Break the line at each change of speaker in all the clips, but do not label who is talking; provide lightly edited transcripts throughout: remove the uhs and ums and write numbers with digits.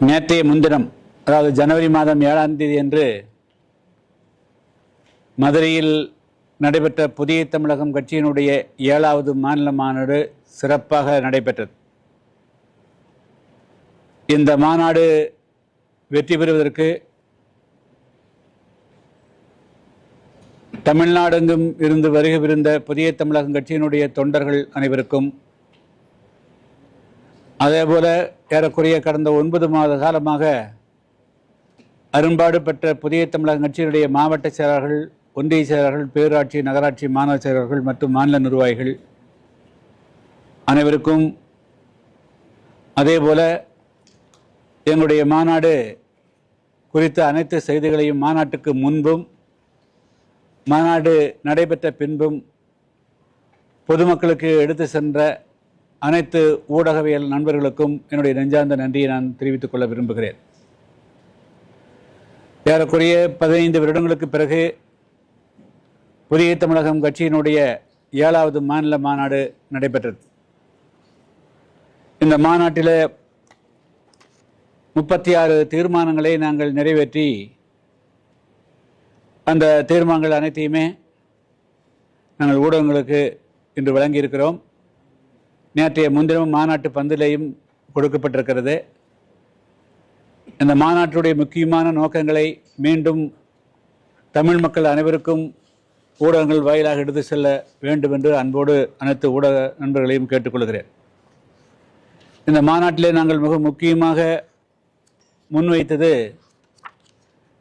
நேற்றைய முன்தினம், அதாவது ஜனவரி மாதம் 7ஆம் தேதி அன்று மதுரையில் நடைபெற்ற புதிய தமிழகம் கட்சியினுடைய 7வது மாநில மாநாடு சிறப்பாக நடைபெற்றது. இந்த மாநாடு வெற்றி பெறுவதற்கு தமிழ்நாடெங்கும் இருந்து வருகை புரிந்த புதிய தமிழகம் கட்சியினுடைய தொண்டர்கள் அனைவருக்கும், அதேபோல ஏறக்குறைய கடந்த 9 மாத காலமாக அரும்பாடு பெற்ற புதிய தமிழகம் கட்சியினுடைய மாவட்ட செயலாளர்கள், ஒன்றிய செயலாளர்கள், பேரூராட்சி, நகராட்சி, மாநகர செயலாளர்கள் மற்றும் மாநில நிர்வாகிகள் அனைவருக்கும், அதேபோல எங்களுடைய மாநாடு குறித்த அனைத்து செய்திகளையும் மாநாட்டுக்கு முன்பும் மாநாடு நடைபெற்ற பின்பும் பொதுமக்களுக்கு எடுத்து சென்ற அனைத்து ஊடகவியல் நண்பர்களுக்கும் என்னுடைய நெஞ்சார்ந்த நன்றியை நான் தெரிவித்துக் கொள்ள விரும்புகிறேன். ஏறக்குறைய 15 வருடங்களுக்கு பிறகு புதிய தமிழகம் கட்சியினுடைய 7வது மாநில மாநாடு நடைபெற்றது. இந்த மாநாட்டில் 36 தீர்மானங்களை நாங்கள் நிறைவேற்றி அந்த தீர்மானங்கள் அனைத்தையுமே நாங்கள் ஊடகங்களுக்கு இன்று வழங்கியிருக்கிறோம். நேற்றைய முன்தினம் மாநாட்டு பந்திலையும் கொடுக்கப்பட்டிருக்கிறது. இந்த மாநாட்டுடைய முக்கியமான நோக்கங்களை மீண்டும் தமிழ் மக்கள் அனைவருக்கும் ஊடகங்கள் வாயிலாக எடுத்து செல்ல வேண்டும் என்று அன்போடு அனைத்து ஊடக நண்பர்களையும் கேட்டுக்கொள்கிறேன். இந்த மாநாட்டிலே நாங்கள் மிக முக்கியமாக முன்வைத்தது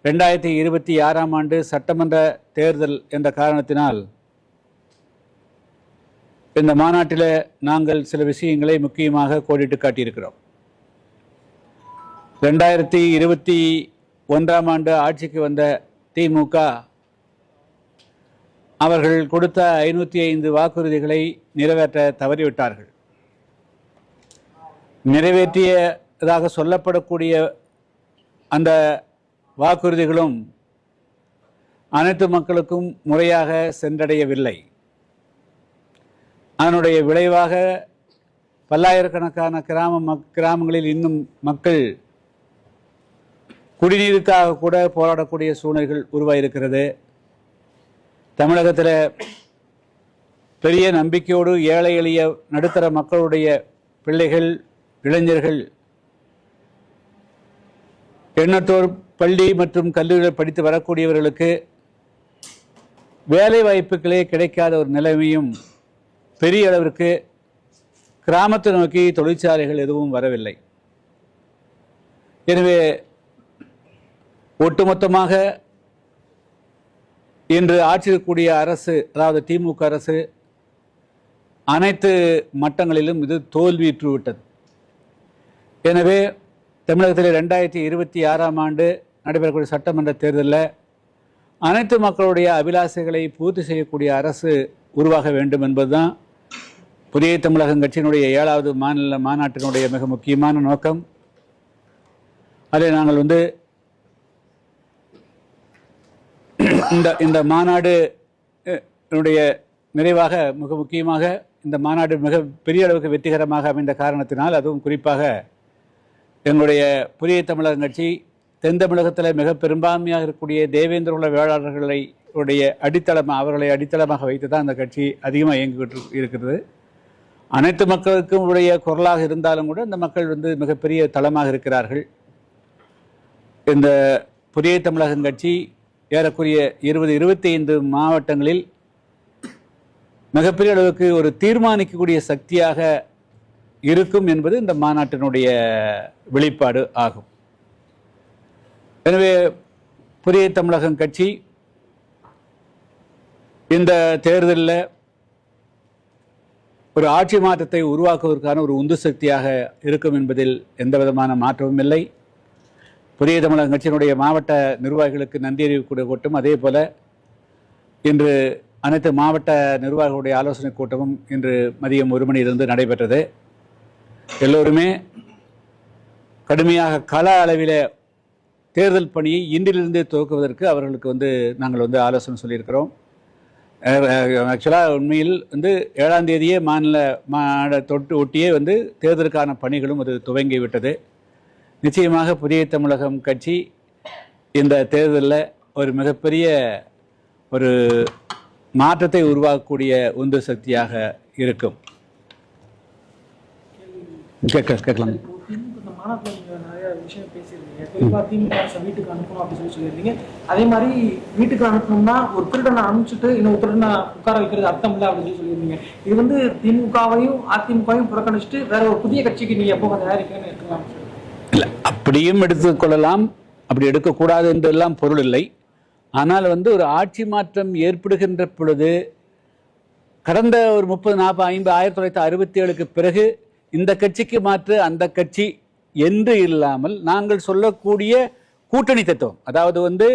2026ஆம் ஆண்டு சட்டமன்ற தேர்தல் என்ற காரணத்தினால் இந்த மாநாட்டில் நாங்கள் சில விஷயங்களை முக்கியமாக கோடிட்டு காட்டியிருக்கிறோம். 2021ஆம் ஆண்டு ஆட்சிக்கு வந்த திமுக அவர்கள் கொடுத்த 505 வாக்குறுதிகளை நிறைவேற்ற தவறிவிட்டார்கள். நிறைவேற்றியதாக சொல்லப்படக்கூடிய அந்த வாக்குறுதிகளும் அனைத்து மக்களுக்கும் முறையாக சென்றடையவில்லை. அதனுடைய விளைவாக பல்லாயிரக்கணக்கான கிராமங்களில் இன்னும் மக்கள் குடிநீருக்காக கூட போராடக்கூடிய சூழ்நிலைகள் உருவாயிருக்கிறது. தமிழகத்தில் பெரிய நம்பிக்கையோடு ஏழை எளிய நடுத்தர மக்களுடைய பிள்ளைகள், இளைஞர்கள் எண்ணற்றோர் பள்ளி மற்றும் கல்லூரிகள் படித்து வரக்கூடியவர்களுக்கு வேலை வாய்ப்புகளே கிடைக்காத ஒரு நிலைமையும், பெரிய அளவிற்கு கிராமத்தை நோக்கி தொழிற்சாலைகள் எதுவும் வரவில்லை. எனவே ஒட்டுமொத்தமாக இன்று ஆட்சியக்கூடிய அரசு, அதாவது திமுக அரசு, அனைத்து மட்டங்களிலும் இது தோல்வியுற்றுவிட்டது. எனவே தமிழகத்தில் 2026ஆம் ஆண்டு நடைபெறக்கூடிய சட்டமன்ற தேர்தலில் அனைத்து மக்களுடைய அபிலாசைகளை பூர்த்தி செய்யக்கூடிய அரசு உருவாக வேண்டும் என்பதுதான் புதிய தமிழகம் கட்சியினுடைய 7வது மாநில மாநாட்டினுடைய மிக முக்கியமான நோக்கம். அதில் நாங்கள் இந்த மாநாடு நிறைவாக மிக முக்கியமாக இந்த மாநாடு மிக பெரிய அளவுக்கு வெற்றிகரமாக அமைந்த காரணத்தினால், அதுவும் குறிப்பாக எங்களுடைய புதிய தமிழகம் கட்சி தென் தமிழகத்தில் மிக பெரும்பான்மையாக இருக்கக்கூடிய தேவேந்திர குல வேளாளர்களை அவர்களை அடித்தளமாக வைத்து தான் அந்த கட்சி அதிகமாக இயங்கிக்கிட்டு இருக்கிறது. அனைத்து மக்களுக்கும் உடைய குரலாக இருந்தாலும் கூட இந்த மக்கள் மிகப்பெரிய தளமாக இருக்கிறார்கள். இந்த புதிய தமிழகம் கட்சி ஏறக்குறைய 20-25 மாவட்டங்களில் மிகப்பெரிய அளவுக்கு ஒரு தீர்மானிக்கக்கூடிய சக்தியாக இருக்கும் என்பது இந்த மாநாட்டினுடைய வெளிப்பாடு ஆகும். எனவே புதிய தமிழகம் கட்சி இந்த தேர்தலில் ஒரு ஆட்சி மாற்றத்தை உருவாக்குவதற்கான ஒரு உந்து சக்தியாக இருக்கும் என்பதில் எந்த விதமான மாற்றமும் இல்லை. புதிய தமிழகம் கட்சியினுடைய மாவட்ட நிர்வாகிகளுக்கு நன்றி அறிவிக்கூடிய கூட்டம், அதே போல இன்று அனைத்து மாவட்ட நிர்வாகிகளுடைய ஆலோசனை கூட்டமும் இன்று மதியம் 1 மணியிலிருந்து நடைபெற்றது. எல்லோருமே கடுமையாக கள அளவில் தேர்தல் பணியை இன்றிலிருந்து துவக்குவதற்கு அவர்களுக்கு நாங்கள் ஆலோசனை சொல்லியிருக்கிறோம். ஆக்சுவலாக உண்மையில் 7ஆம் தேதியே மாநில ஒட்டியே தேர்தலுக்கான பணிகளும் அது துவங்கிவிட்டது. நிச்சயமாக புதிய தமிழகம் கட்சி இந்த தேர்தலில் ஒரு மிகப்பெரிய ஒரு மாற்றத்தை உருவாக்கக்கூடிய உந்து சக்தியாக இருக்கும். கேட்கலாம்.
மாநாட்டில் நீங்கள் நிறைய விஷயம் பேசியிருந்தீங்க. குறிப்பாக திமுக வீட்டுக்கு அனுப்பணும் அப்படின்னு சொல்லியிருந்தீங்க. அதே மாதிரி வீட்டுக்கு அனுப்பணும்னா ஒரு திருடனை அனுப்பிச்சுட்டு இன்னும் திருடனை உட்கார வைக்கிறது அர்த்தம் இல்லை அப்படின்னு சொல்லியிருந்தீங்க. இது வந்து திமுகவையும் அதிமுகவையும் புறக்கணிச்சுட்டு வேற ஒரு புதிய கட்சிக்கு நீங்கள் எப்போ தயாரிக்கணும்னு எடுக்கலாம்?
இல்லை, அப்படியும் எடுத்துக்கொள்ளலாம், அப்படி எடுக்கக்கூடாது என்றெல்லாம் பொருள் இல்லை. ஆனால் வந்து ஒரு ஆட்சி மாற்றம் ஏற்படுகின்ற பொழுது கடந்த ஒரு 30, 40, 50, 1967க்கு பிறகு இந்த கட்சிக்கு மாற்று அந்த கட்சி என்று இல்லாமல் நாங்கள் சொல்லக்கூடிய கூட்டணி தத்துவம், அதாவது வந்து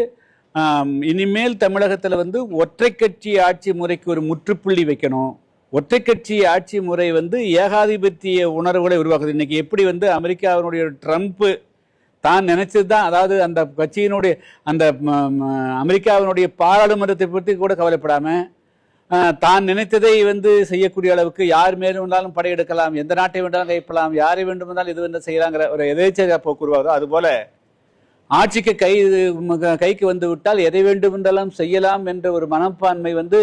இனிமேல் தமிழகத்தில் வந்து ஒற்றை கட்சி ஆட்சி முறைக்கு ஒரு முற்றுப்புள்ளி வைக்கணும். ஒற்றை கட்சி ஆட்சி முறை வந்து ஏகாதிபத்திய உணர்வுகளை உருவாக்குது. இன்னைக்கு எப்படி வந்து அமெரிக்காவினுடைய ட்ரம்ப் தான் நினைச்சது தான், அதாவது அந்த கட்சியினுடைய அந்த அமெரிக்காவினுடைய பாராளுமன்றத்தை பற்றி கூட கவலைப்படாம தான் நினைத்ததை வந்து செய்யக்கூடிய அளவுக்கு யார் மேலும் வேண்டாலும் படையெடுக்கலாம், எந்த நாட்டை வேண்டாலும் கைப்பலாம், யாரை வேண்டும் என்றாலும் இது வந்து செய்யலாங்கிற ஒரு எதேச்சையா போக்கு உருவாகுதோ அதுபோல ஆட்சிக்கு கைக்கு வந்து விட்டால் எதை வேண்டும் என்றாலும் செய்யலாம் என்ற ஒரு மனப்பான்மை வந்து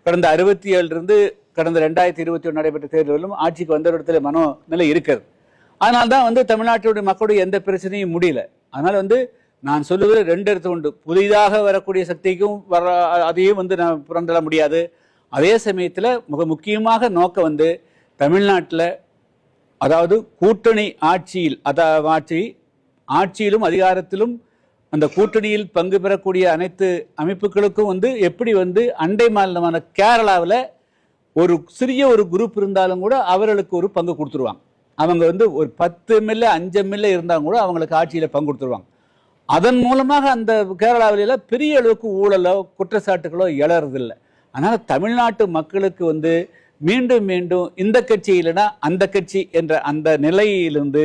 கடந்த 67 கடந்த 2021 நடைபெற்ற தேர்தலிலும் ஆட்சிக்கு வந்த இடத்துல மனநிலை இருக்கிறது. அதனால்தான் வந்து தமிழ்நாட்டுடைய மக்களுடைய எந்த பிரச்சனையும் முடியல. அதனால வந்து நான் சொல்லுவது 2 இடத்து உண்டு. புதிதாக வரக்கூடிய சக்திக்கும் அதையும் வந்து நான் புறந்தள்ள முடியாது. அதே சமயத்தில் மிக முக்கியமாக நோக்கம் வந்து தமிழ்நாட்டில், அதாவது கூட்டணி ஆட்சியில், ஆட்சியிலும் அதிகாரத்திலும் அந்த கூட்டணியில் பங்கு பெறக்கூடிய அனைத்து அமைப்புகளுக்கும் வந்து எப்படி வந்து அண்டை மாநிலமான கேரளாவில் ஒரு சிறிய ஒரு குரூப் இருந்தாலும் கூட அவர்களுக்கு ஒரு பங்கு கொடுத்துருவாங்க. அவங்க வந்து ஒரு 10 MLA 5 MLA இருந்தாலும் கூட அவங்களுக்கு ஆட்சியில் பங்கு கொடுத்துருவாங்க. அதன் மூலமாக அந்த கேரளாவில பெரிய அளவுக்கு ஊழலோ குற்றச்சாட்டுகளோ எழறதில்லை. அதனால தமிழ்நாட்டு மக்களுக்கு வந்து மீண்டும் மீண்டும் இந்த கட்சி இல்லைன்னா அந்த கட்சி என்ற அந்த நிலையிலிருந்து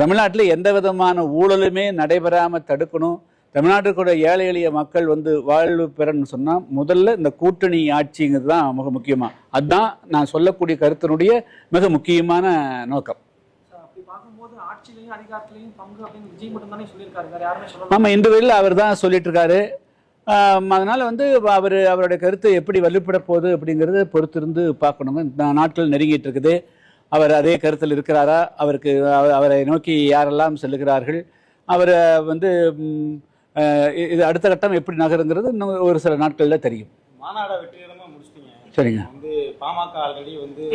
தமிழ்நாட்டில் எந்த விதமான ஊழலுமே நடைபெறாமல் தடுக்கணும். தமிழ்நாட்டுக்குள்ள ஏழை எளிய மக்கள் வந்து வாழ்வு பெறணும்னு சொன்னால் முதல்ல இந்த கூட்டணி ஆட்சிங்கிறது தான் மிக முக்கியமாக. அதுதான் நான் சொல்லக்கூடிய கருத்தினுடைய மிக முக்கியமான நோக்கம். ஆமா, இன்று வரையில் அவர் தான் சொல்லிட்டு இருக்காரு. அதனால வந்து அவருடைய கருத்து எப்படி வலுப்பட போகுது அப்படிங்கிறத பொறுத்திருந்து பார்க்கணுங்க. நாட்கள் நெருங்கிட்டு இருக்குது. அவர் அதே கருத்தில் இருக்கிறாரா, அவரை நோக்கி யாரெல்லாம் செல்லுகிறார்கள், அவர் வந்து இது அடுத்த கட்டம் எப்படி நகருங்கிறது இன்னும் ஒரு சில நாட்கள்ல தெரியும்.
மாநாட வெற்றிகரமா முடிச்சிட்டீங்க.
சரிங்க.
வந்து பாமக ஆல்ரெடி வந்து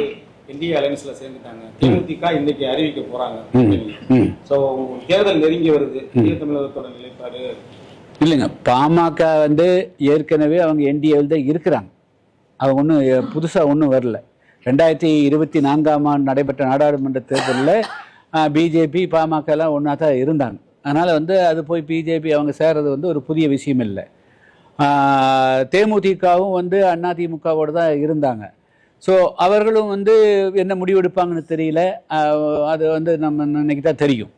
இந்திய அலையன்ஸ்ல சேர்ந்துட்டாங்க. தேமுதிக இன்னைக்கு அறிவிக்க போறாங்க. சோ தேர்தல் நெருங்கி வருது. புதிய தமிழகத்தோட நிலைப்பாடு
இல்லைங்க. பாமக வந்து ஏற்கனவே அவங்க என்டிஏவில் தான் இருக்கிறாங்க. அவங்க ஒன்றும் புதுசாக ஒன்றும் வரல. 2024ஆம் ஆண்டு நடைபெற்ற நாடாளுமன்ற தேர்தலில் பிஜேபி பாமக எல்லாம் ஒன்றா தான் இருந்தாங்க. அதனால் வந்து அது போய் பிஜேபி அவங்க சேர்றது வந்து ஒரு புதிய விஷயம் இல்லை. தேமுதிகவும் வந்து அதிமுகவோடு தான் இருந்தாங்க. ஸோ அவர்களும் வந்து என்ன முடிவெடுப்பாங்கன்னு தெரியல. அது வந்து நம்ம இன்னைக்கு தான் தெரியும்.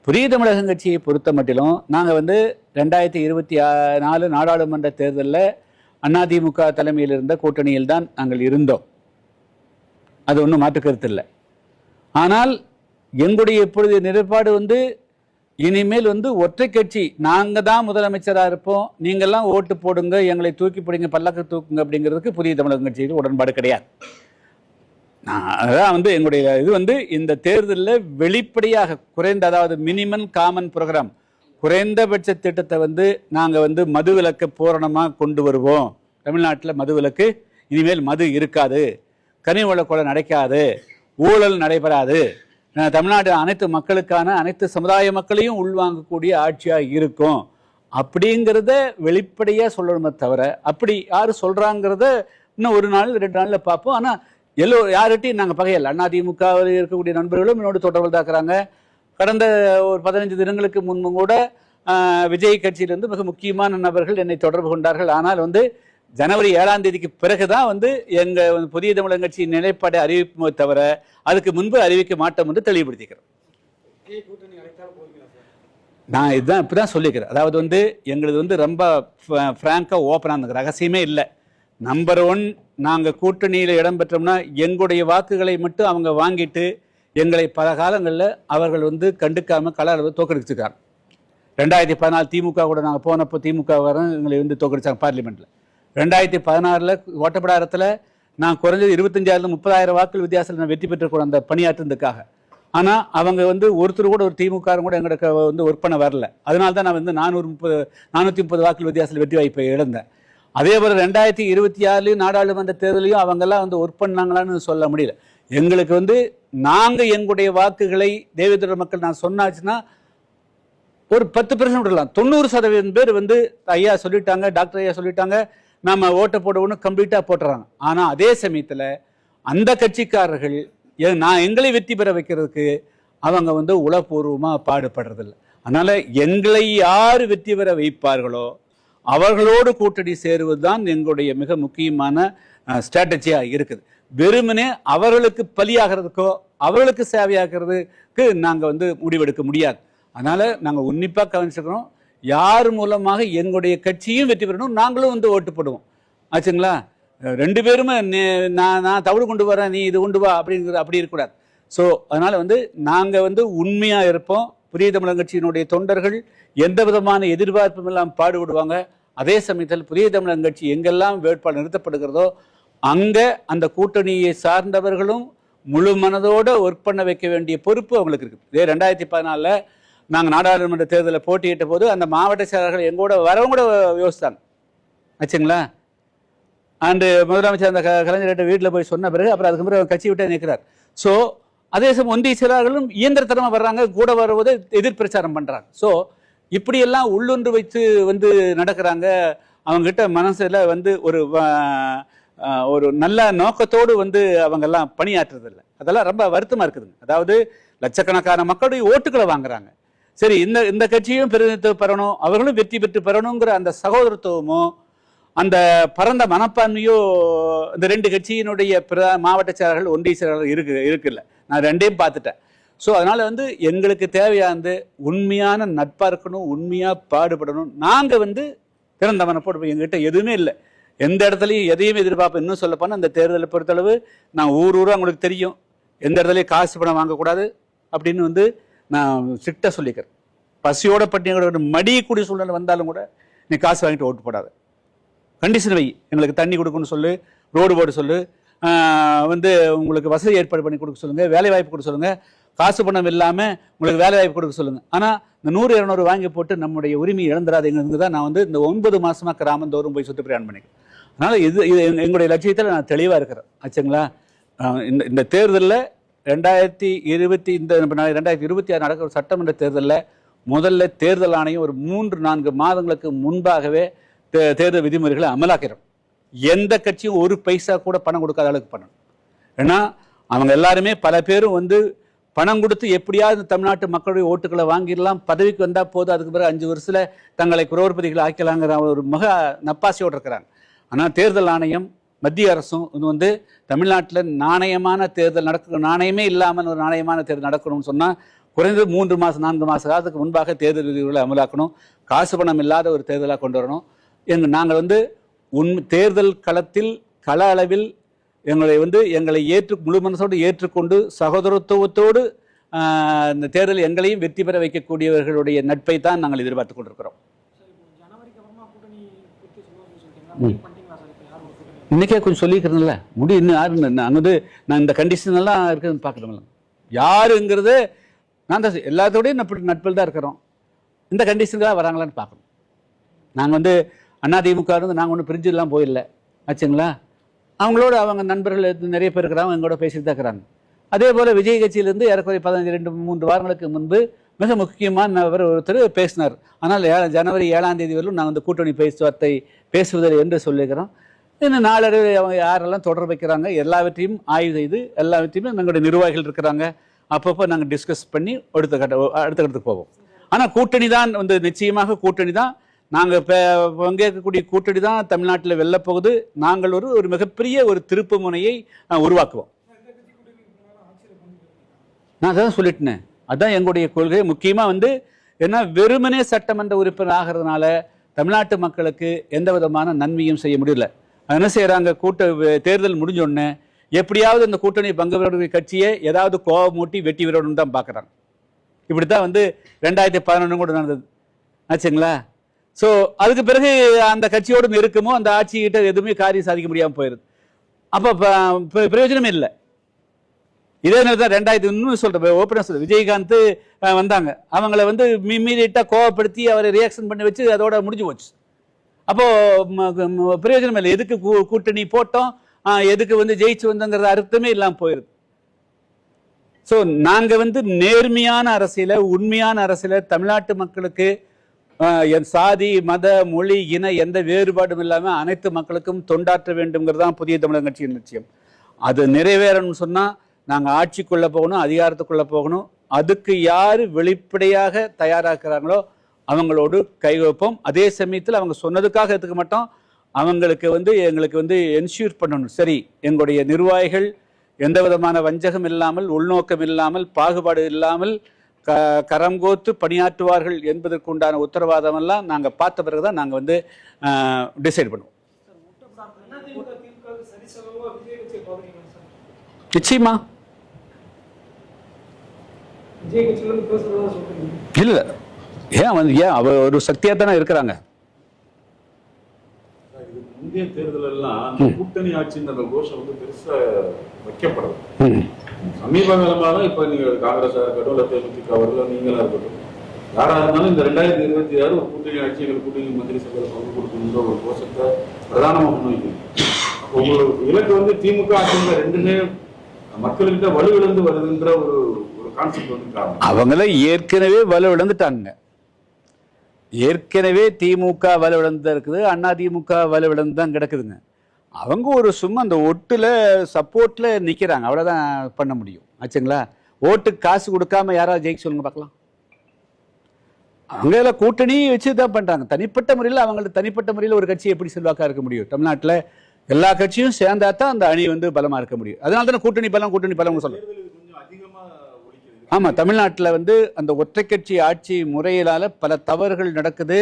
புதிய தமிழகம் கட்சியை பொறுத்த மட்டிலும் நாங்கள் வந்து 2024 நாடாளுமன்ற தேர்தலில் அதிமுக தலைமையில் இருந்த கூட்டணியில் தான் நாங்கள் இருந்தோம். அது ஒன்றும் மாற்று கருத்து இல்லை. ஆனால் எங்களுடைய இப்பொழுது நிலைப்பாடு வந்து இனிமேல் வந்து ஒற்றை கட்சி, நாங்கள் தான் முதலமைச்சராக இருப்போம், நீங்கள்லாம் ஓட்டு போடுங்க, எங்களை தூக்கி போடுங்க, பல்லக்கு தூக்குங்க அப்படிங்கிறதுக்கு புதிய தமிழகம் கட்சியில் உடன்பாடு கிடையாது. அதான் வந்து எங்களுடைய இது வந்து இந்த தேர்தலில் வெளிப்படையாக குறைந்த, அதாவது மினிமம் காமன் ப்ரோக்ராம், குறைந்தபட்ச திட்டத்தை வந்து நாங்கள் வந்து மதுவிலக்கு பூரணமாக கொண்டு வருவோம். தமிழ்நாட்டில் மதுவிலக்கு, இனிமேல் மது இருக்காது, கனிவள கொலை நடக்காது, ஊழல் நடைபெறாது, தமிழ்நாடு அனைத்து மக்களுக்கான அனைத்து சமுதாய மக்களையும் உள்வாங்கக்கூடிய ஆட்சியாக இருக்கும் அப்படிங்கிறத வெளிப்படையாக சொல்லணுமே தவிர, அப்படி யார் சொல்கிறாங்கிறத இன்னும் ஒரு நாள் 2 நாளில் பார்ப்போம். ஆனால் யார்கிட்டையும் நாங்கள் பகையல். அதிமுகவில் இருக்கக்கூடிய நண்பர்களும் என்னோட தொடர்பு தாக்குறாங்க. கடந்த ஒரு 15 தினங்களுக்கு முன்பும் கூட விஜய் கட்சியிலிருந்து மிக முக்கியமான நபர்கள் என்னை தொடர்பு கொண்டார்கள். ஆனால் வந்து ஜனவரி 7ஆம் தேதிக்கு பிறகுதான் வந்து எங்கள் புதிய தமிழகம் கட்சியின் நிலைப்பாடை அறிவிப்போமே தவிர அதுக்கு முன்பு அறிவிக்க மாட்டோம் என்று தெளிவுபடுத்திக்கிறேன். நான் இதுதான் இப்படிதான் சொல்லிக்கிறேன். அதாவது வந்து எங்களது வந்து ரொம்ப ஃப்ராங்கா ஓப்பனாக ரகசியமே இல்லை. நம்பர் 1, நாங்கள் கூட்டணியில் இடம் பெற்றோம்னா எங்களுடைய வாக்குகளை மட்டும் அவங்க வாங்கிட்டு எங்களை பல காலங்களில் அவர்கள் வந்து கண்டுக்காமல் கள அளவு தோற்கடிச்சிருக்காங்க. 2014 திமுக கூட நாங்கள் போனப்போ திமுக வரும் எங்களை வந்து தோற்கடிச்சாங்க பார்லிமெண்ட்டில். 2016 ஓட்டப்படாரத்தில் நான் குறைஞ்சது 25,000 30,000 வாக்குகள் வித்தியாசத்தில் நான் வெற்றி பெற்றுக்கூட அந்த பணியாற்றுறதுக்காக. ஆனால் அவங்க வந்து ஒருத்தர் கூட ஒரு திமுக கூட எங்களுக்கு வந்து ஒர்க் பண்ண வரல. அதனால தான் நான் வந்து 430 வாக்குகள் வித்தியாசத்தில் வெற்றி வாய்ப்பை இழந்தேன். அதே போல் 2026 நாடாளுமன்ற தேர்தலையும் அவங்கெல்லாம் வந்து ஒர்க் பண்ணாங்களான்னு சொல்ல முடியல. எங்களுக்கு வந்து நாங்கள் எங்களுடைய வாக்குகளை தேவேந்திர மக்கள் நான் சொன்னாச்சுன்னா ஒரு 10% விடலாம். 90% பேர் வந்து ஐயா சொல்லிட்டாங்க, டாக்டர் ஐயா சொல்லிட்டாங்க, நம்ம ஓட்டை போடணும்னு கம்ப்ளீட்டாக போட்டுறாங்க. ஆனால் அதே சமயத்தில் அந்த கட்சிக்காரர்கள் நான் எங்களை வெற்றி பெற வைக்கிறதுக்கு அவங்க வந்து உளப்பூர்வமாக பாடுபடுறதில்ல. அதனால் எங்களை யார் வெற்றி பெற வைப்பார்களோ அவர்களோடு கூட்டணி சேருவது தான் எங்களுடைய மிக முக்கியமான ஸ்ட்ராட்டஜியாக இருக்குது. வெறுமனே அவர்களுக்கு பலியாகிறதுக்கோ அவர்களுக்கு சேவையாகிறதுக்கு நாங்கள் வந்து முடிவெடுக்க முடியாது. அதனால் நாங்கள் உன்னிப்பாக கவனிச்சுக்கிறோம். யார் மூலமாக எங்களுடைய கட்சியும் வெற்றி பெறணும், நாங்களும் வந்து ஓட்டு போடுவோம். ஆச்சுங்களா? 2 பேருமே நான் தவிடு கொண்டு வரேன், நீ இது கொண்டு வா அப்படிங்கிறது அப்படி இருக்கக்கூடாது. ஸோ அதனால் வந்து நாங்கள் வந்து உண்மையாக இருப்போம். புதிய தமிழர் கட்சியினுடைய தொண்டர்கள் எந்த விதமான எதிர்பார்ப்பும் எல்லாம் பாடுபடுவாங்க. அதே சமயத்தில் புதிய தமிழர் கட்சி எங்கெல்லாம் வேட்பாளர் நிறுத்தப்படுகிறதோ அங்கே அந்த கூட்டணியை சார்ந்தவர்களும் முழு மனதோடு ஒர்க் பண்ண வைக்க வேண்டிய பொறுப்பு அவங்களுக்கு இருக்குது. இதே 2014 நாங்கள் நாடாளுமன்ற தேர்தலில் போட்டியிட்ட போது அந்த மாவட்ட செயலாளர்கள் எங்கூட வரவங்க கூட யோசித்தாங்க. ஆச்சுங்களா? அண்டு முதலமைச்சர் அந்த கலைஞர்கிட்ட வீட்டில் போய் சொன்ன பிறகு அப்புறம் அதுக்கு பிறகு கட்சி விட்டே நிற்கிறார். ஸோ அதே சமயம் ஒன்றிய செயலாளர்களும் இயந்திரத்தனமாக வர்றாங்க, கூட வருவதை எதிர்பிரச்சாரம் பண்ணுறாங்க. ஸோ இப்படியெல்லாம் உள்ளொன்று வைத்து வந்து நடக்கிறாங்க. அவங்ககிட்ட மனசில் வந்து ஒரு நல்ல நோக்கத்தோடு வந்து அவங்கெல்லாம் பணியாற்றுறதில்லை. அதெல்லாம் ரொம்ப வருத்தமாக இருக்குதுங்க. அதாவது லட்சக்கணக்கான மக்களுடைய ஓட்டுக்களை வாங்குறாங்க. சரி, இந்த கட்சியும் பிரதிநிதித்துவம் பெறணும், அவர்களும் வெற்றி பெற்று பெறணுங்கிற அந்த சகோதரத்துவமோ அந்த பரந்த மனப்பான்மையோ இந்த 2 கட்சியினுடைய மாவட்ட செயலாளர்கள் ஒன்றிய செயலாளர்கள் இருக்குல்ல, நான் 2ஐயும் பார்த்துட்டேன். ஸோ அதனால் வந்து எங்களுக்கு தேவையானது உண்மையான நட்பாக இருக்கணும், உண்மையாக பாடுபடணும். நாங்கள் வந்து திறந்த மனப்போடு எங்ககிட்ட எதுவுமே இல்லை, எந்த இடத்துலையும் எதையும் எதிர்பார்ப்பேன். இன்னும் சொல்லப்போனால் இந்த தேர்தலை பொறுத்தளவு நான் ஊராக அவங்களுக்கு தெரியும், எந்த இடத்துலையும் காசு பணம் வாங்கக்கூடாது அப்படின்னு வந்து நான் ஸ்ட்ரிக்டாக சொல்லிக்கிறேன். பசியோட பட்டினியோட மடியக்கூடிய சூழ்நிலை வந்தாலும் கூட நீ காசு வாங்கிட்டு ஓட்டு போடாத, கண்டிஷன் வை. எங்களுக்கு தண்ணி கொடுக்கணும்னு சொல்லு, ரோடு போட சொல்லு, வந்து உங்களுக்கு வசதி ஏற்பாடு பண்ணி கொடுக்க சொல்லுங்கள், வேலை வாய்ப்பு கொடுக்க சொல்லுங்கள், காசு பணம் இல்லாமல் உங்களுக்கு வேலை வாய்ப்பு கொடுக்க சொல்லுங்கள். ஆனால் இந்த 100-200 வாங்கி போட்டு நம்முடைய உரிமையை இழந்துடாதீங்கிறது தான் நான் வந்து இந்த 9 மாதமாக கிராமந்தோறும் போய் சுற்றுப்பிரயாணம் பண்ணிக்கிறேன். அதனால் இது எங்களுடைய லட்சியத்தில் நான் தெளிவாக இருக்கிறேன். ஆச்சுங்களா? இந்த தேர்தலில் 2026 நடக்கிற சட்டமன்ற தேர்தலில் முதல்ல தேர்தல் ஆணையம் ஒரு 3-4 மாதங்களுக்கு முன்பாகவே தேர்தல் விதிமுறைகளை அமலாக்கிறோம். எந்த கட்சியும் ஒரு பைசா கூட பணம் கொடுக்காத அளவுக்கு பண்ணணும். ஏன்னா அவங்க எல்லாருமே பல பேரும் வந்து பணம் கொடுத்து எப்படியாவது தமிழ்நாட்டு மக்களுடைய ஓட்டுக்களை வாங்கிடலாம், பதவிக்கு வந்தால் போதும், அதுக்கு பிறகு 5 வருஷத்தில் தங்களை குரோர்பதிகளை ஆக்கலாங்கிற ஒரு மிக நப்பாசையோடு இருக்கிறாங்க. ஆனால் தேர்தல் ஆணையம் மத்திய அரசும் இது வந்து தமிழ்நாட்டில் நாணயமான தேர்தல் நாணயமே இல்லாமல் ஒரு நாணயமான தேர்தல் நடக்கணும்னு சொன்னால் குறைந்தது 3 மாதம் 4 மாத காலத்துக்கு முன்பாக தேர்தல் விதிகளை அமலாக்கணும், காசு பணம் இல்லாத ஒரு தேர்தலாக கொண்டு வரணும். நாங்கள் வந்து தேர்தல் களத்தில் கள அளவில் எங்களை முழு மனசோடு ஏற்றுக்கொண்டு சகோதரத்துவத்தோடு இந்த தேர்தல் எங்களையும் வெற்றி பெற வைக்கக்கூடியவர்களுடைய நட்பை தான் நாங்கள் எதிர்பார்த்து கொண்டிருக்கிறோம். இன்னைக்கே கொஞ்சம் சொல்லிக்கிறதுல இன்னும் யாரு நாங்கள் வந்து நான் இந்த கண்டிஷன் எல்லாம் இருக்குதுன்னு பார்க்கணும்ல, யாருங்கிறது நான் தான் எல்லாத்தோடையும் நட்பில் தான் இருக்கிறோம். இந்த கண்டிஷனுக்காக வராங்களான்னு பார்க்கணும். நாங்கள் வந்து அதிமுக இருந்து நாங்கள் ஒன்றும் பிரிஞ்சுலாம் போயிடல. ஆச்சுங்களா? அவங்களோட அவங்க நண்பர்கள் நிறைய பேர் இருக்கிறாங்க, எங்களோட பேசிட்டு தான் இருக்கிறாங்க. அதே போல் விஜய் கட்சியிலேருந்து ஏறக்குறைய 15-2-3 வாரங்களுக்கு முன்பு மிக முக்கியமான ஒருத்தர் பேசினார். ஆனால் ஜனவரி 7ஆம் தேதி வரலும் நாங்கள் வந்து கூட்டணி பேச்சுவார்த்தை பேசுவதில்லை என்று சொல்லியிருக்கிறோம். இன்னும் நாளடைவு அவங்க யாரெல்லாம் தொடர்பு வைக்கிறாங்க எல்லாவற்றையும் ஆய்வு செய்து எல்லாவற்றையுமே எங்களுடைய நிர்வாகிகள் இருக்கிறாங்க, அப்பப்போ நாங்கள் டிஸ்கஸ் பண்ணி அடுத்த கட்டத்துக்கு போவோம். ஆனால் கூட்டணி தான் வந்து நிச்சயமாக கூட்டணி தான் நாங்கள் பங்கேற்கக்கூடிய கூட்டணி தான் தமிழ்நாட்டில் வெல்லப்போகுது. நாங்கள் ஒரு மிகப்பெரிய ஒரு திருப்பு முனையை உருவாக்குவோம். நான் தான் சொல்லிட்டேன், அதுதான் எங்களுடைய கொள்கை. முக்கியமாக வந்து ஏன்னா வெறுமனே சட்டமன்ற உறுப்பினர் ஆகிறதுனால தமிழ்நாட்டு மக்களுக்கு எந்த விதமான நன்மையும் செய்ய முடியல. என்ன செய்கிறாங்க, தேர்தல் முடிஞ்சோடனே எப்படியாவது அந்த கூட்டணி பங்கு பெறக்கூடிய கட்சியை ஏதாவது கோபமூட்டி வெட்டி விடணும்னு தான் பார்க்குறாங்க. இப்படித்தான் 2011 கூட நடந்தது ஆச்சுங்களா. ஸோ அதுக்கு பிறகு அந்த கட்சியோடு நெருக்கமோ அந்த ஆட்சிகிட்ட எதுவுமே காரியம் சாதிக்க முடியாமல் போயிருது. அப்போ பிரயோஜனமே இல்லை. இதே நேரம் தான் 2000 இன்னும் சொல்கிறேன் ஓப்பனாக சொல்கிறேன், விஜயகாந்த் வந்தாங்க, அவங்கள இம்மீடியட்டாக கோவப்படுத்தி அவரை ரியாக்ஷன் பண்ணி வச்சு அதோட முடிஞ்சு போச்சு. அப்போது பிரயோஜனம் இல்லை. எதுக்கு கூட்டணி போட்டோம், எதுக்கு ஜெயிச்சு வந்தோங்கிறது அர்த்தமே இல்லாமல் போயிருது. ஸோ நாங்கள் நேர்மையான அரசியல, உண்மையான அரசியல, தமிழ்நாட்டு மக்களுக்கு என் சாதி மத மொழி இன எந்த வேறுபாடும் இல்லாமல் அனைத்து மக்களுக்கும் தொண்டாற்ற வேண்டும்ங்கிறது தான் புதிய தமிழகம் கட்சியின் லட்சியம். அது நிறைவேறணும்னு சொன்னால் நாங்கள் ஆட்சிக்குள்ளே போகணும், அதிகாரத்துக்குள்ளே போகணும். அதுக்கு யார் வெளிப்படையாக தயாராகிறாங்களோ அவங்களோடு கைகோப்போம். அதே சமயத்தில் அவங்க சொன்னதுக்காக எடுத்துக்க மாட்டோம். அவங்களுக்கு எங்களுக்கு என்ஷூர் பண்ணணும், சரி எங்களுடைய நிர்வாகிகள் எந்த விதமான வஞ்சகம் இல்லாமல், உள்நோக்கம் இல்லாமல், பாகுபாடு இல்லாமல் கரங்கோத்து பணியாற்றுவார்கள் என்பதற்கு உண்டான உத்தரவாதம் எல்லாம் நாங்கள் பார்த்த பிறகுதான் நாங்கள் டிசைட் பண்ணுவோம். நிச்சயமா இல்ல, ஏன் அவ ஒரு சக்தியா தானே இருக்கிறாங்க.
முந்தைய தேர்தல் எல்லாம் கூட்டணி ஆட்சின்ற கோஷம் பெருசா வைக்கப்படும். சமீப காலமாக இப்ப நீங்க காங்கிரஸா இருக்கட்டும் இல்ல தேமுதிக அவர்கள் நீங்களா இருக்கட்டும் யாரா இருந்தாலும் இந்த 2026 ஒரு கூட்டணி ஆட்சி எங்கள் கூட்டணி மந்திரி சபையில பங்கு கொடுக்கணுன்ற ஒரு கோஷத்தை பிரதானமா முன்வைக்கணும். உங்களுக்கு இலக்கு திமுக ஆட்சியில் ரெண்டுமே மக்கள்கிட்ட வலுவிழந்து வருதுன்ற ஒரு கான்செப்ட் காரணம்.
அவங்கள ஏற்கனவே வலுவிழந்துட்டாங்க. ஏற்கனவே திமுக வலுவிழந்து இருக்குது, அண்ணா திமுக வலுவிழந்து தான் கிடக்குதுங்க. அவங்க ஒரு சும்மா அந்த ஒட்டுல சப்போர்ட்ல நிக்கிறாங்க, அவ்வளவுதான் பண்ண முடியும் ஆச்சுங்களா. ஓட்டுக்கு காசு கொடுக்காம யாராவது ஜெயிக்க சொல்லுங்க பார்க்கலாம். அவங்க கூட்டணி வச்சுதான் பண்றாங்க. தனிப்பட்ட முறையில் அவங்களுக்கு தனிப்பட்ட முறையில் ஒரு கட்சி எப்படி செல்வாக்கா இருக்க முடியும்? தமிழ்நாட்டில் எல்லா கட்சியும் சேர்ந்தா தான் அந்த அணி பலமா இருக்க முடியும். அதனால தானே கூட்டணி பலம் சொல்றேன். ஆமா, தமிழ்நாட்டில் அந்த ஒற்றை கட்சி ஆட்சி முறையிலால பல தவறுகள் நடக்குது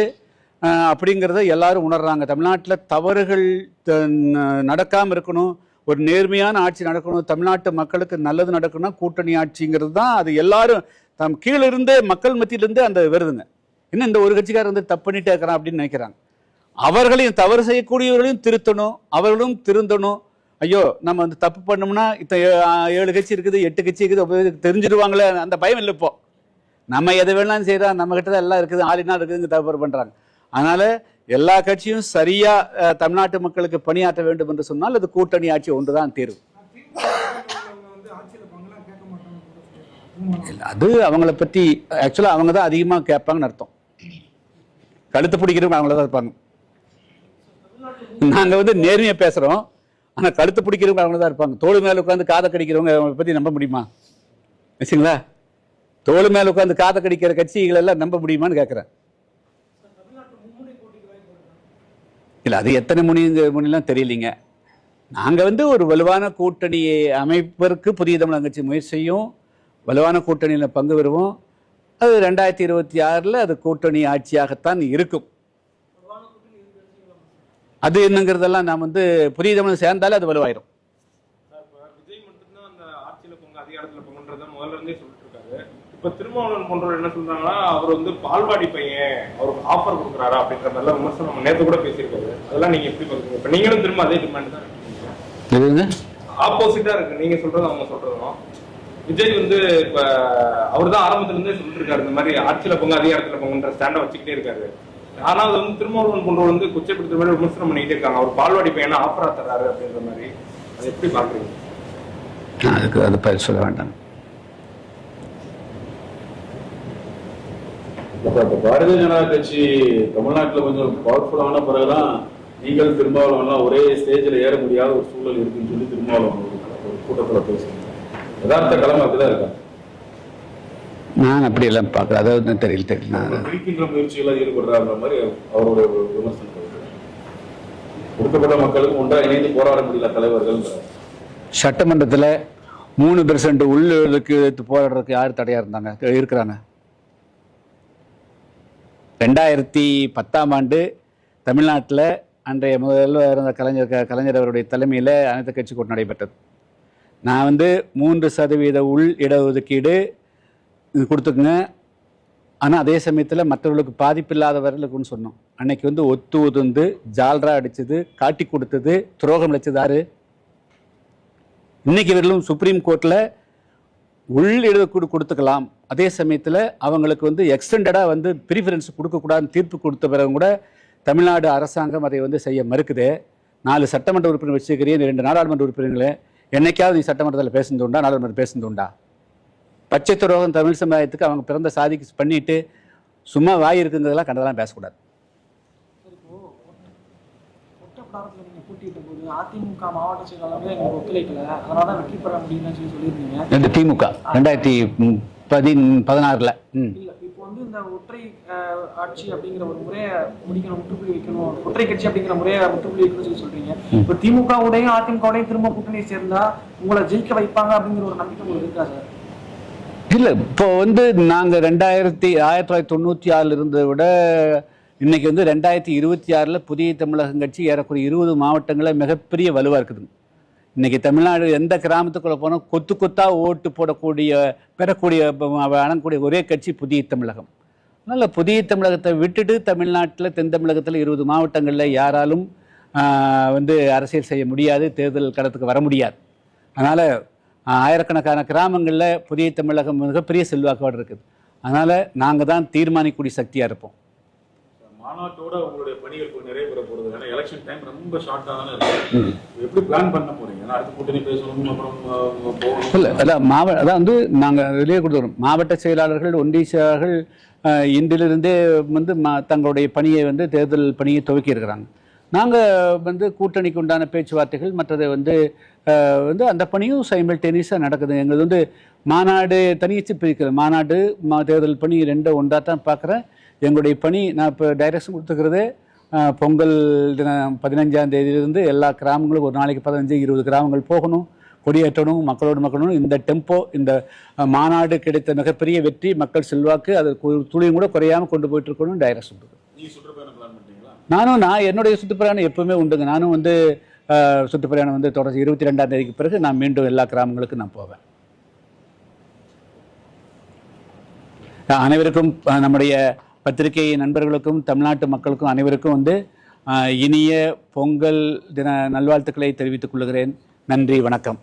அப்படிங்கிறத எல்லாரும் உணர்றாங்க. தமிழ்நாட்டில் தவறுகள் நடக்காம இருக்கணும், ஒரு நேர்மையான ஆட்சி நடக்கணும், தமிழ்நாட்டு மக்களுக்கு நல்லது நடக்கணும்னா கூட்டணி ஆட்சிங்கிறது தான். அது எல்லாரும் தம் கீழே இருந்தே மக்கள் மத்தியிலிருந்தே அந்த வருதுங்க. இன்னும் இந்த ஒரு கட்சிக்காரர் தப்பு பண்ணிட்டே இருக்கிறான் அப்படின்னு நினைக்கிறாங்க. அவர்களையும் தவறு செய்யக்கூடியவர்களையும் திருத்தணும், அவர்களும் திருந்தணும். ஐயோ நம்ம தப்பு பண்ணோம்னா 7 கட்சி இருக்குது 8 கட்சி இருக்குது தெரிஞ்சிருவாங்களே அந்த பயம் இல்லை. இப்போ நம்ம எதை வேணாலும் செய்யறோம், நம்ம கிட்ட தான் எல்லாம் இருக்குது, ஆளினா இருக்குதுங்க தவறு பண்றாங்க. அதனால எல்லா கட்சியும் சரியா தமிழ்நாட்டு மக்களுக்கு பணியாற்ற வேண்டும் என்று சொன்னால் அது கூட்டணி ஆட்சி ஒன்றுதான் தீர்வு. அது அவங்கள பத்தி ஆக்சுவலா அவங்க தான் அதிகமா கேட்பாங்கன்னு அர்த்தம். கழுத்து பிடிக்கிறவங்க அவங்களதான் இருப்பாங்க. நாங்க நேர்மையா பேசுறோம், ஆனா கழுத்து பிடிக்கிறவங்க அவங்க தான் இருப்பாங்க. தோல் மேல உட்காந்து காதை கடிக்கிறவங்க அவங்களை பத்தி நம்ப முடியுமா? வச்சுங்களா, தோல் மேல உட்காந்து காதை கடிக்கிற கட்சிகள் எல்லாம் நம்ப முடியுமான்னு கேட்கிறேன். இல்ல அது எத்தனை முனிலாம் தெரியலீங்க. நாங்க ஒரு வலுவான கூட்டணியை அமைப்பதற்கு புதிய தமிழகம் கட்சி முயற்சி செய்யும், வலுவான கூட்டணியில பங்கு பெறுவோம். அது 2026 அது கூட்டணி ஆட்சியாகத்தான் இருக்கும். அது என்னங்கிறதெல்லாம் நாம் புதிய தமிழகம் சேர்ந்தாலே அது வலுவாயிரும்.
விஜய் மட்டும்தான் அந்த ஆட்சியில பங்கு அதிகாரத்துல பங்குன்றத முதல்ல இருந்தே சொல்லிட்டு இருக்காரு. இப்ப திருமாவளவன் போன்றவர் என்ன சொல்றாங்கன்னா, அவர் பால்வாடி பையன், அவருக்கு ஆஃபர் கொடுக்குறாரா அப்படின்ற மாதிரிலாம் விமர்சனம் நம்ம நேற்று கூட பேசியிருக்காரு. அதெல்லாம் நீங்க எப்படி பாக்குறீங்க? இப்ப நீங்களும் திரும்ப அதே டிமாண்ட் தான் இருக்கீங்க, ஆப்போசிட்டா இருக்கு நீங்க சொல்றதும் அவங்க சொல்றதும். விஜய் இப்ப அவர் தான் ஆரம்பத்துல இருந்தே சொல்லிட்டு இருக்காரு, இந்த மாதிரி ஆட்சியில பங்கு அதிகாரத்துல பங்குன்ற ஸ்டாண்டை வச்சுக்கிட்டே இருக்காரு. ஆனா அது திருமாவளவன் போன்றவர் குச்சைப்படுத்துற மாதிரி விமர்சனம் பண்ணிக்கிட்டே இருக்காங்க. அவர் பால்வாடி பையனா ஆஃபரா தர்றாரு அப்படின்ற மாதிரி. அதை எப்படி பாக்குறீங்க?
அதுக்கு அது பயிர் சொல்ல வேண்டாம்.
பாரதிய ஜனதா கட்சி தமிழ்நாட்டுல கொஞ்சம் பவர்ஃபுல்லான பிறகுதான் நீங்கள் திருமாவளவன் ஒரே ஸ்டேஜில் ஏற முடியாத ஒரு சூழல் இருக்குன்னு சொல்லி திருமாவளவன் ஒரு கூட்டத்துல பேசுறீங்க. யதார்த்த கிழமை அப்படிதான் இருக்கா?
நான் அப்படி எல்லாம் பார்க்கல, அதாவது தெரியல
பிடிக்கின்ற முயற்சிகளாக ஈடுபடுறாங்க மாதிரி அவருடைய விமர்சனம். ஒடுக்கப்பட்ட மக்களுக்கு ஒன்றா இணைந்து போராட முடியல தலைவர்கள்.
சட்டமன்றத்தில் 3% உள்ளுக்கு போராடுறதுக்கு யார் தடையா இருக்கிறாங்க? 2010 தமிழ்நாட்டில் அன்றைய முதல்வர் இருந்த கலைஞர் அவருடைய தலைமையில் அனைத்து கட்சி கூட்டம் நடைபெற்றது. நான் வந்து 3% உள் இடஒதுக்கீடு கொடுத்துக்குங்க, ஆனால் அதே சமயத்தில் மற்றவர்களுக்கு பாதிப்பில்லாதவர்களுக்குன்னு சொன்னோம். அன்னைக்கு வந்து ஒத்து உதுந்து ஜால்ரா அடிச்சது, காட்டி கொடுத்தது, துரோகம் அளிச்சது யாரு? இன்னைக்கு வரலும் சுப்ரீம் கோர்ட்டில் உள் இடஒதுக்கீடு கொடுத்துக்கலாம், அதே சமயத்தில் அவங்களுக்கு வந்து எக்ஸ்டெண்டடாக வந்து ப்ரிஃபரன்ஸ் கொடுக்கக்கூடாதுன்னு தீர்ப்பு கொடுத்த பிறகு கூட தமிழ்நாடு அரசாங்கம் அதை வந்து செய்ய மறுக்குது. 4 சட்டமன்ற உறுப்பினர் வச்சுக்கிறீங்க, 2 நாடாளுமன்ற உறுப்பினர்களே, என்னைக்காவது நீ சட்டமன்றத்தில் பேசுனது உண்டா, நாடாளுமன்றத்தில் பேசுனது உண்டா? பச்சை துரோகம் தமிழ் சமுதாயத்துக்கு அவங்க பிறந்த சாதிக்கு பண்ணிட்டு சும்மா வாய் இருக்குங்கிறதெல்லாம் கண்டதெல்லாம் பேசக்கூடாது.
ஒட்டப்பிடாரத்தில் நீங்கள் கூட்டிகிட்ட போது அதிமுக மாவட்ட செயலாளர்கள் எங்களுக்கு ஒத்துழைக்கல, அதனால தான் வெற்றி பெற முடியும்னு சொல்லியிருந்தீங்க.
இந்த திமுக 2016
இல்லை, இப்போ வந்து இந்த ஒற்றை ஆட்சி அப்படிங்கிற ஒரு முறையை முடிக்கணும், முற்றுப்புள்ளி வைக்கணும், ஒற்றை கட்சி அப்படிங்கிற முறையை முற்றுப்புள்ளி வைக்கணும்னு சொல்றீங்க. இப்போ திமுகவுடையும் அதிமுகவுடையும் திரும்ப கூட்டணி சேர்ந்தா உங்களை ஜெயிக்க வைப்பாங்க அப்படிங்கிற ஒரு நம்பிக்கை உங்களுக்கு இருக்கா சார்?
இல்லை, இப்போ வந்து நாங்கள் 1996 இருந்ததை விட இன்னைக்கு வந்து 2026 புதிய தமிழகம் கட்சி ஏறக்குறைய 20 மாவட்டங்களில் மிகப்பெரிய வலுவாக இருக்குது. இன்னைக்கு தமிழ்நாடு எந்த கிராமத்துக்குள்ளே போனால் கொத்து கொத்தா ஓட்டு பெறக்கூடிய அணக்கூடிய ஒரே கட்சி புதிய தமிழகம். அதனால் புதிய தமிழகத்தை விட்டுட்டு தமிழ்நாட்டில் தென் தமிழகத்தில் 20 மாவட்டங்களில் யாராலும் வந்து அரசியல் செய்ய முடியாது, தேர்தல் களத்துக்கு வர முடியாது. அதனால் ஆயிரக்கணக்கான கிராமங்களில் புதிய தமிழகம் மிகப்பெரிய செல்வாக்கோடு இருக்குது. அதனால் நாங்கள் தான் தீர்மானிக்கூடிய சக்தியாக இருப்போம்.
மாநாட்டோட உங்களுடைய பணிகள் இப்போ நிறைய பெற போகிறது, ஏன்னா எலெக்ஷன் டைம் ரொம்ப ஷார்ட்டாக தானே இருக்கு. எப்படி பிளான் பண்ண போறீங்க? ஏன்னா அடுத்த கூட்டணி பேசணும், அப்புறம் போகணும்.
இல்லை, அதான் வந்து நாங்கள் வெளியே கொடுத்துருவோம். மாவட்ட செயலாளர்கள், ஒன்றிய செயலாளர்கள் இன்றிலிருந்தே வந்து தங்களுடைய பணியை வந்து தேர்தல் பணியை துவக்கி இருக்கிறாங்க. நாங்கள் வந்து கூட்டணிக்கு உண்டான பேச்சுவார்த்தைகள் மற்றதை வந்து அந்த பணியும் சைமல்டேனியஸாக நடக்குது. எங்களுக்கு வந்து மாநாடு தனிச்சு பிரிக்கிறது, மாநாடு தேர்தல் பணி 2 ஒன்றா தான் பார்க்குறேன். எங்களுடைய பணி நான் இப்போ டைரக்ஷன் கொடுத்துக்கிறது, பொங்கல் தினம் 15ஆம் தேதியிலிருந்து எல்லா கிராமங்களும் ஒரு நாளைக்கு 15-20 கிராமங்கள் போகணும், கொடியேற்றணும், மக்களோடு இந்த டெம்போ, இந்த மாநாடு கிடைத்த மிகப்பெரிய வெற்றி, மக்கள் செல்வாக்கு, அது துளியும் கூட குறையாமல் கொண்டு போயிட்டு இருக்கணும் டைரக்ஷன் கொடுக்குது. நான் என்னுடைய சுற்றுப்பிரயாணம் எப்பவுமே உண்டுங்க. நானும் வந்து சுற்றுப்பிரயாணம் வந்து தொடர்ச்சி 22ஆம் தேதிக்கு பிறகு நான் மீண்டும் எல்லா கிராமங்களுக்கும் நான் போவேன். அனைவருக்கும், நம்முடைய பத்திரிகை நண்பர்களுக்கும் தமிழ்நாட்டு மக்களுக்கும் அனைவருக்கும் வந்து இனிய பொங்கல் தின நல்வாழ்த்துக்களை தெரிவித்துக் கொள்கிறேன். நன்றி, வணக்கம்.